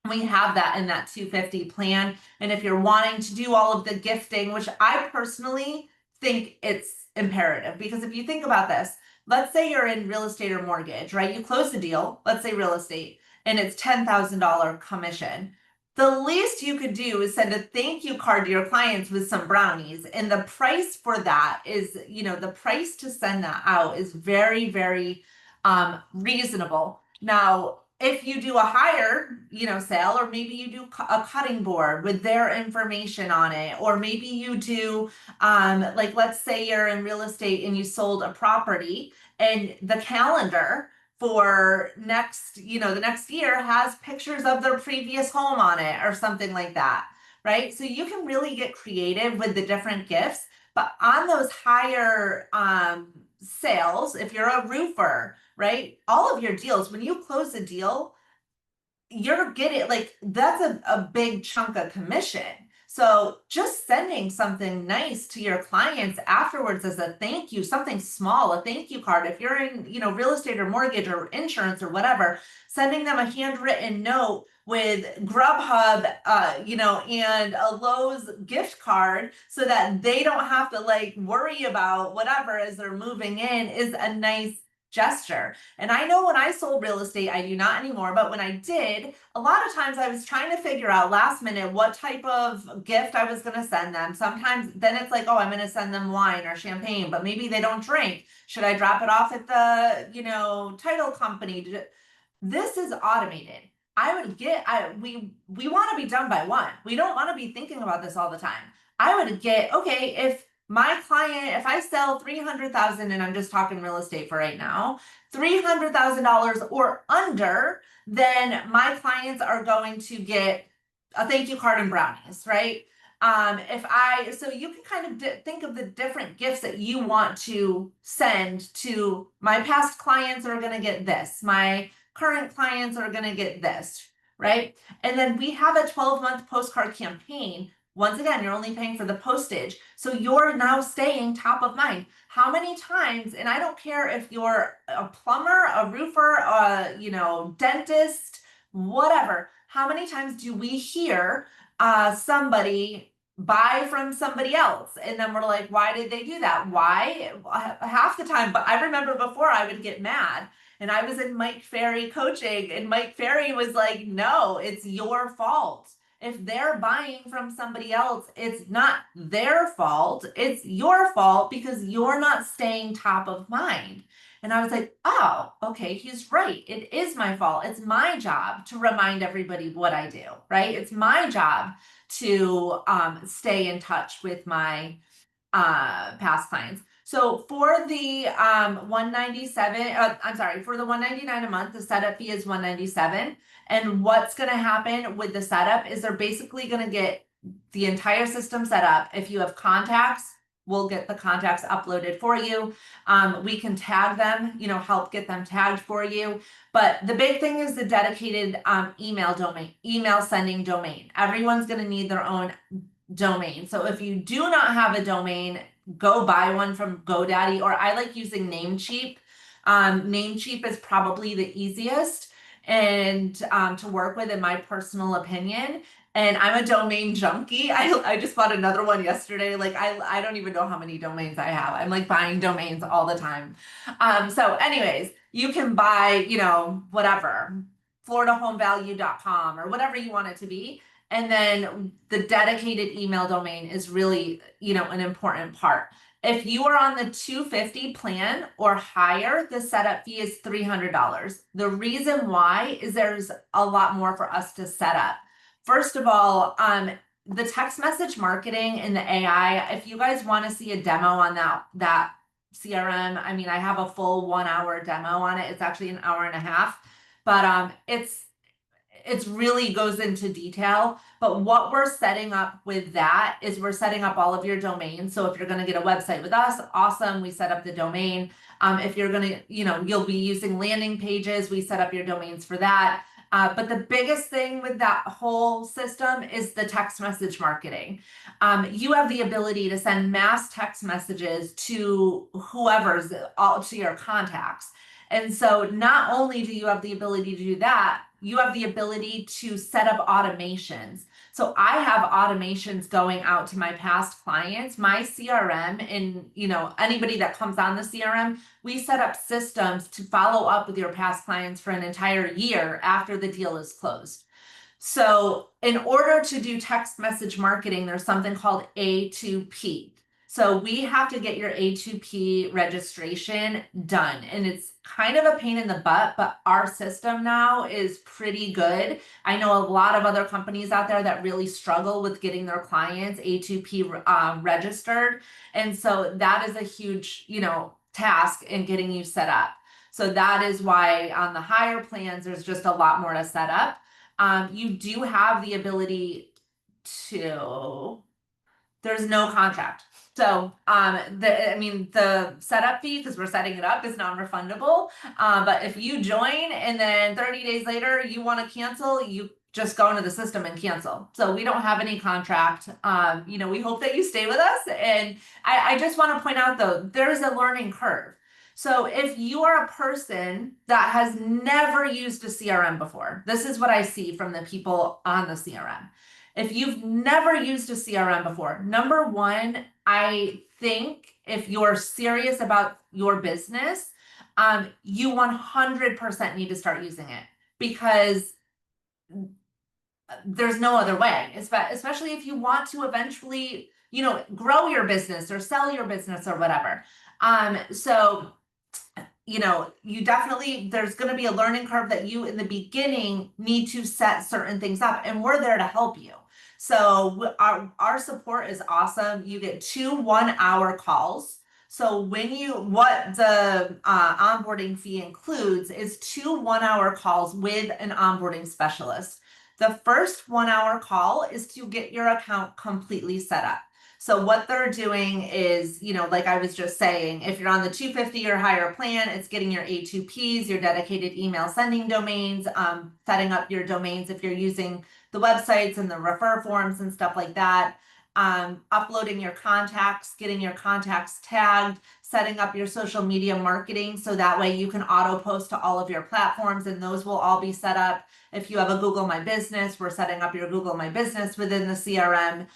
We have that in that 250 plan. And if you're wanting to do all of the gifting, which I personally think it's imperative, because if you think about this, let's say you're in real estate or mortgage, right? You close the deal, let's say real estate, and it's $10,000 commission. The least you could do is send a thank you card to your clients with some brownies. And the price for that is, the price to send that out is very, very reasonable. Now, if you do a higher, sale, or maybe you do a cutting board with their information on it, or maybe you do, like, let's say you're in real estate and you sold a property, and the calendar for the next year has pictures of their previous home on it or something like that, right? So you can really get creative with the different gifts. But on those higher sales, if you're a roofer, right? All of your deals, when you close a deal, you're getting, like, that's a big chunk of commission. So just sending something nice to your clients afterwards as a thank you, something small, a thank you card. If you're in, real estate or mortgage or insurance or whatever, sending them a handwritten note with Grubhub, and a Lowe's gift card so that they don't have to like worry about whatever as they're moving in is a nice gesture. And I know when I sold real estate, I do not anymore, but when I did, a lot of times I was trying to figure out last minute what type of gift I was going to send them. Sometimes then it's like, oh, I'm going to send them wine or champagne, but maybe they don't drink. Should I drop it off at the, title company? This is automated. We want to be done by one. We don't want to be thinking about this all the time. I would get, okay, if I sell 300,000, and I'm just talking real estate for right now, $300,000 or under, then my clients are going to get a thank you card and brownies, right? So you can kind of think of the different gifts that you want to send to my past clients are going to get this. My current clients are going to get this, right? And then we have a 12-month postcard campaign. Once again, you're only paying for the postage. So you're now staying top of mind. How many times, and I don't care if you're a plumber, a roofer, dentist, whatever, how many times do we hear somebody buy from somebody else? And then we're like, why did they do that? Why? Half the time, but I remember before I would get mad. And I was in Mike Ferry coaching, and Mike Ferry was like, no, it's your fault. If they're buying from somebody else, it's not their fault. It's your fault because you're not staying top of mind. And I was like, oh, okay, he's right. It is my fault. It's my job to remind everybody what I do, right? It's my job to stay in touch with my past clients. So for the 197, for the 199 a month, the setup fee is 197. And what's going to happen with the setup is they're basically going to get the entire system set up. If you have contacts, we'll get the contacts uploaded for you. We can tag them, help get them tagged for you. But the big thing is the dedicated email sending domain. Everyone's going to need their own domain. So if you do not have a domain, go buy one from GoDaddy, or I like using Namecheap. Namecheap is probably the easiest and to work with, in my personal opinion. And I'm a domain junkie. I just bought another one yesterday. Like I don't even know how many domains I have. I'm like buying domains all the time. So anyways, you can buy, whatever, floridahomevalue.com or whatever you want it to be. And then the dedicated email domain is really, an important part. If you are on the 250 plan or higher, the setup fee is $300. The reason why is there's a lot more for us to set up. First of all, the text message marketing and the AI, if you guys want to see a demo on that CRM, I mean, I have a full 1 hour demo on it. It's actually an hour and a half, but it's really goes into detail. But what we're setting up with that is we're setting up all of your domains. So if you're going to get a website with us, awesome, we set up the domain. If you're going to, you'll be using landing pages, we set up your domains for that. But the biggest thing with that whole system is the text message marketing. You have the ability to send mass text messages to whoever's, all to your contacts. And so not only do you have the ability to do that, you have the ability to set up automations. So I have automations going out to my past clients, my CRM, and anybody that comes on the CRM, we set up systems to follow up with your past clients for an entire year after the deal is closed. So in order to do text message marketing, there's something called A2P. So we have to get your A2P registration done, and it's kind of a pain in the butt, but our system now is pretty good. I know a lot of other companies out there that really struggle with getting their clients A2P registered. And so that is a huge, task in getting you set up. So that is why on the higher plans, there's just a lot more to set up. You do have the ability to, there's no contract. So, the setup fee, because we're setting it up, is non-refundable. But if you join and then 30 days later you want to cancel, you just go into the system and cancel. So we don't have any contract. We hope that you stay with us. And I just want to point out though, there's a learning curve. So if you are a person that has never used a CRM before, this is what I see from the people on the CRM. If you've never used a CRM before, number one, I think if you're serious about your business, you 100% need to start using it, because there's no other way, especially if you want to eventually, grow your business or sell your business or whatever. You definitely, there's going to be a learning curve that you in the beginning need to set certain things up, and we're there to help you. So our support is awesome. You get 2 1-hour calls. So what the onboarding fee includes is 2 1-hour calls with an onboarding specialist. The first 1-hour call is to get your account completely set up. So what they're doing is, like I was just saying, if you're on the 250 or higher plan, it's getting your A2Ps, your dedicated email sending domains, setting up your domains if you're using the websites and the refer forms and stuff like that, uploading your contacts, getting your contacts tagged, setting up your social media marketing so that way you can auto post to all of your platforms, and those will all be set up. If you have a Google My Business, we're setting up your Google My Business within the CRM.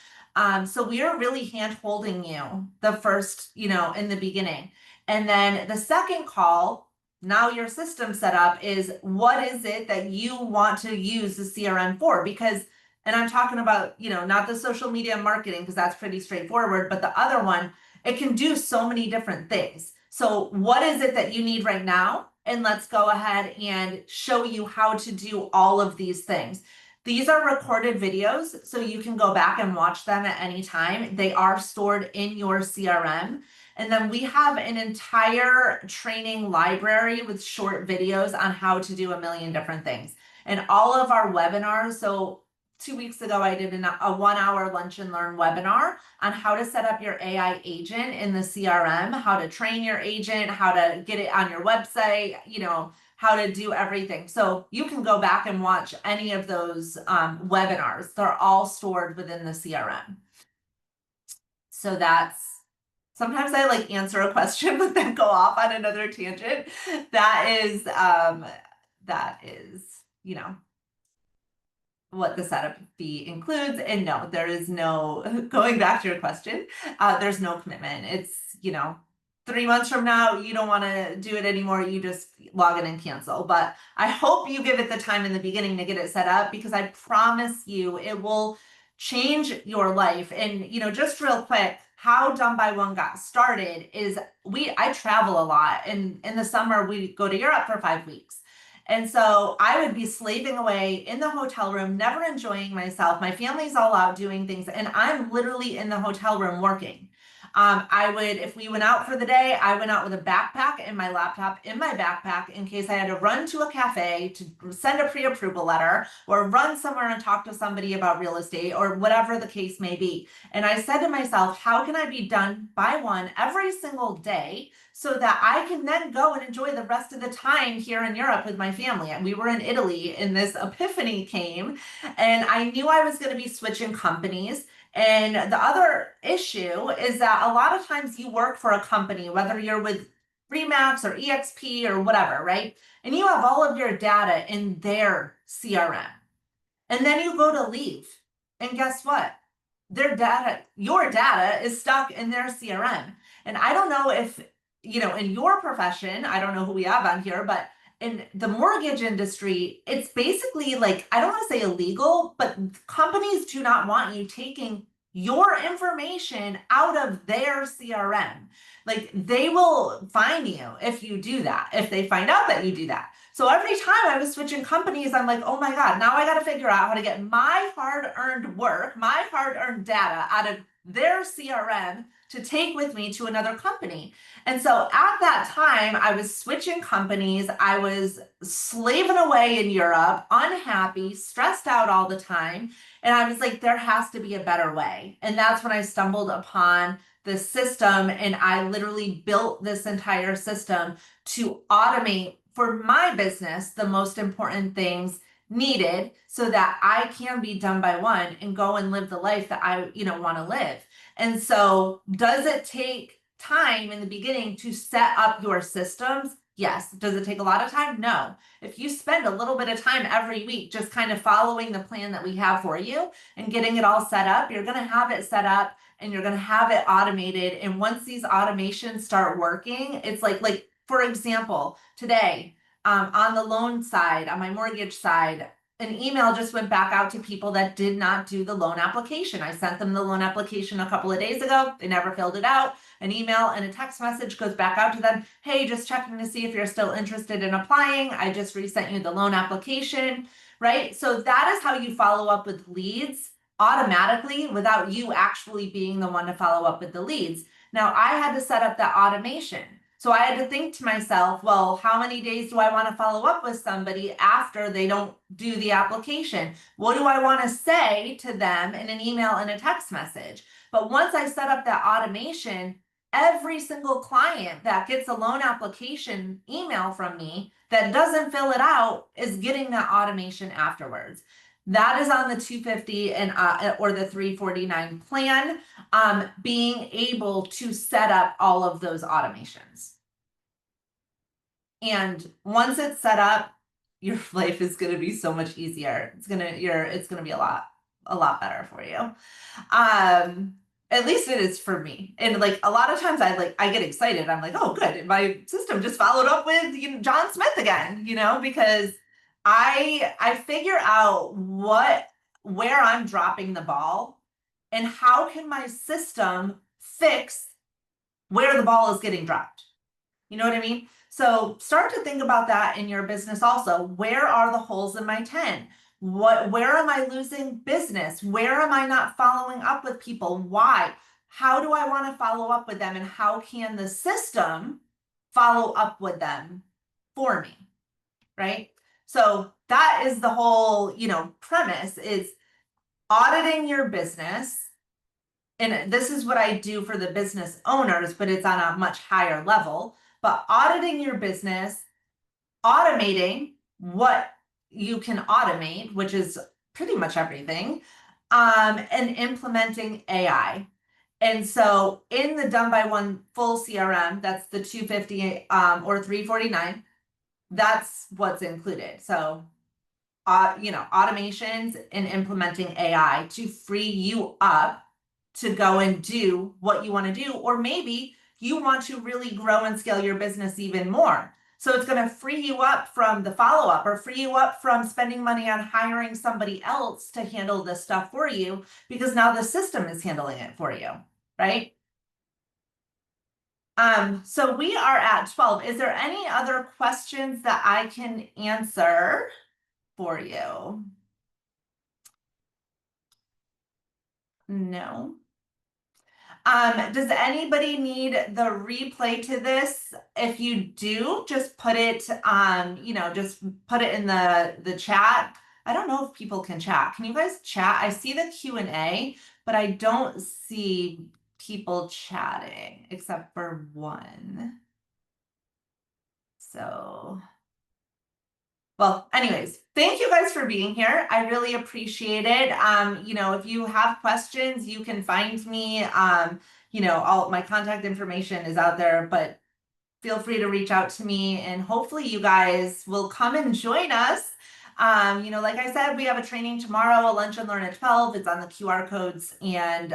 So we are really hand holding you the first, in the beginning. And then the second call, now your system set up, is what is it that you want to use the CRM for? Because, and I'm talking about, not the social media marketing, because that's pretty straightforward, but the other one, it can do so many different things. So what is it that you need right now? And let's go ahead and show you how to do all of these things. These are recorded videos, so you can go back and watch them at any time. They are stored in your CRM. And then we have an entire training library with short videos on how to do a million different things. And all of our webinars, so 2 weeks ago, I did a 1-hour lunch and learn webinar on how to set up your AI agent in the CRM, how to train your agent, how to get it on your website, how to do everything. So you can go back and watch any of those webinars. They're all stored within the CRM. So sometimes I answer a question, but then go off on another tangent. That is, what the setup fee includes. And no, there is no, going back to your question, there's no commitment. It's, 3 months from now, you don't want to do it anymore, you just log in and cancel. But I hope you give it the time in the beginning to get it set up, because I promise you it will change your life. And, just real quick, how Done by One got started is I travel a lot, and in the summer we go to Europe for 5 weeks. And so I would be slaving away in the hotel room, never enjoying myself. My family's all out doing things, and I'm literally in the hotel room working. If we went out for the day, I went out with a backpack and my laptop in my backpack in case I had to run to a cafe to send a pre-approval letter or run somewhere and talk to somebody about real estate or whatever the case may be. And I said to myself, how can I be done by one every single day so that I can then go and enjoy the rest of the time here in Europe with my family? And we were in Italy and this epiphany came, and I knew I was going to be switching companies. And the other issue is that a lot of times you work for a company, whether you're with Remax or EXP or whatever, right? And you have all of your data in their CRM. And then you go to leave. And guess what? Your data is stuck in their CRM. And I don't know if, in your profession, I don't know who we have on here, but in the mortgage industry, it's basically like, I don't want to say illegal, but companies do not want you taking your information out of their CRM. Like they will fine you if you do that, if they find out that you do that. So every time I was switching companies, I'm like, oh my God, now I got to figure out how to get my hard-earned work, my hard-earned data out of their CRM to take with me to another company. And so at that time, I was switching companies. I was slaving away in Europe, unhappy, stressed out all the time. And I was like, there has to be a better way. And that's when I stumbled upon the system. And I literally built this entire system to automate for my business the most important things needed so that I can be done by one and go and live the life that I, want to live. And so does it take time in the beginning to set up your systems? Yes. Does it take a lot of time? No. If you spend a little bit of time every week just kind of following the plan that we have for you and getting it all set up, you're going to have it set up and you're going to have it automated. And once these automations start working, it's like for example, today, on the loan side, on my mortgage side, an email just went back out to people that did not do the loan application. I sent them the loan application a couple of days ago. They never filled it out. An email and a text message goes back out to them. Hey, just checking to see if you're still interested in applying. I just resent you the loan application, right? So that is how you follow up with leads automatically without you actually being the one to follow up with the leads. Now, I had to set up that automation. So I had to think to myself, well, how many days do I want to follow up with somebody after they don't do the application? What do I want to say to them in an email and a text message? But once I set up that automation, every single client that gets a loan application email from me that doesn't fill it out is getting that automation afterwards. That is on the 250 and or the 349 plan, being able to set up all of those automations. And once it's set up, your life is going to be so much easier. It's going to be a lot better for you. At least it is for me. And like a lot of times I get excited. I'm like, oh, good. My system just followed up with John Smith again, because I figure out where I'm dropping the ball and how can my system fix where the ball is getting dropped. You know what I mean? So start to think about that in your business also. Where are the holes in my tent? Where am I losing business? Where am I not following up with people? Why? How do I want to follow up with them? And how can the system follow up with them for me? Right? So that is the whole, premise is auditing your business. And this is what I do for the business owners, but it's on a much higher level. But auditing your business, automating what you can automate, which is pretty much everything, and implementing AI. And so in the Done by One full CRM, that's the 250 or 349, that's what's included. So, automations and implementing AI to free you up to go and do what you want to do, or maybe you want to really grow and scale your business even more. So it's going to free you up from the follow-up or free you up from spending money on hiring somebody else to handle this stuff for you because now the system is handling it for you, right? So we are at 12. Is there any other questions that I can answer for you? No. Does anybody need the replay to this? If you do, just put it just put it in the chat. I don't know if people can chat. Can you guys chat? I see the Q&A, but I don't see people chatting except for one. So, well, anyways, thank you guys for being here. I really appreciate it. If you have questions, you can find me. All my contact information is out there, but feel free to reach out to me, and hopefully you guys will come and join us. Like I said, we have a training tomorrow, a lunch and learn at 12. It's on the QR codes and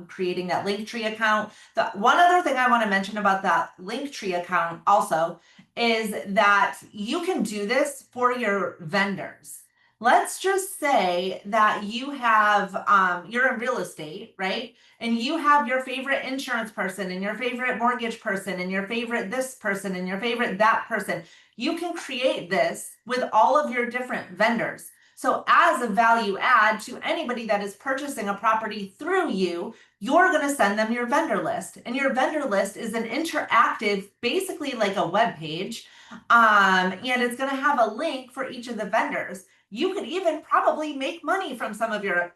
creating that Linktree account. The one other thing I want to mention about that Linktree account also is that you can do this for your vendors. Let's just say that you're in real estate, right? And you have your favorite insurance person and your favorite mortgage person and your favorite this person and your favorite that person. You can create this with all of your different vendors. So as a value add to anybody that is purchasing a property through you, you're going to send them your vendor list. And your vendor list is an interactive, basically like a web page. And it's going to have a link for each of the vendors. You could even probably make money from some of your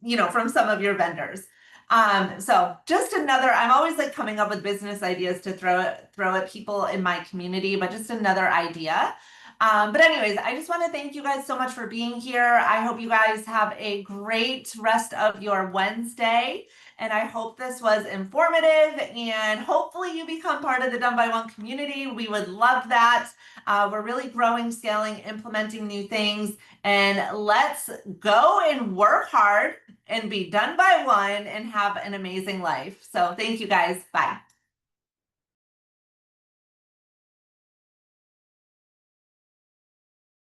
vendors. So just another, I'm always like coming up with business ideas to throw at people in my community, but just another idea. But anyways, I just want to thank you guys so much for being here. I hope you guys have a great rest of your Wednesday. And I hope this was informative, and hopefully you become part of the Done by One community. We would love that. We're really growing, scaling, implementing new things, and let's go and work hard and be done by one and have an amazing life. So thank you guys. Bye.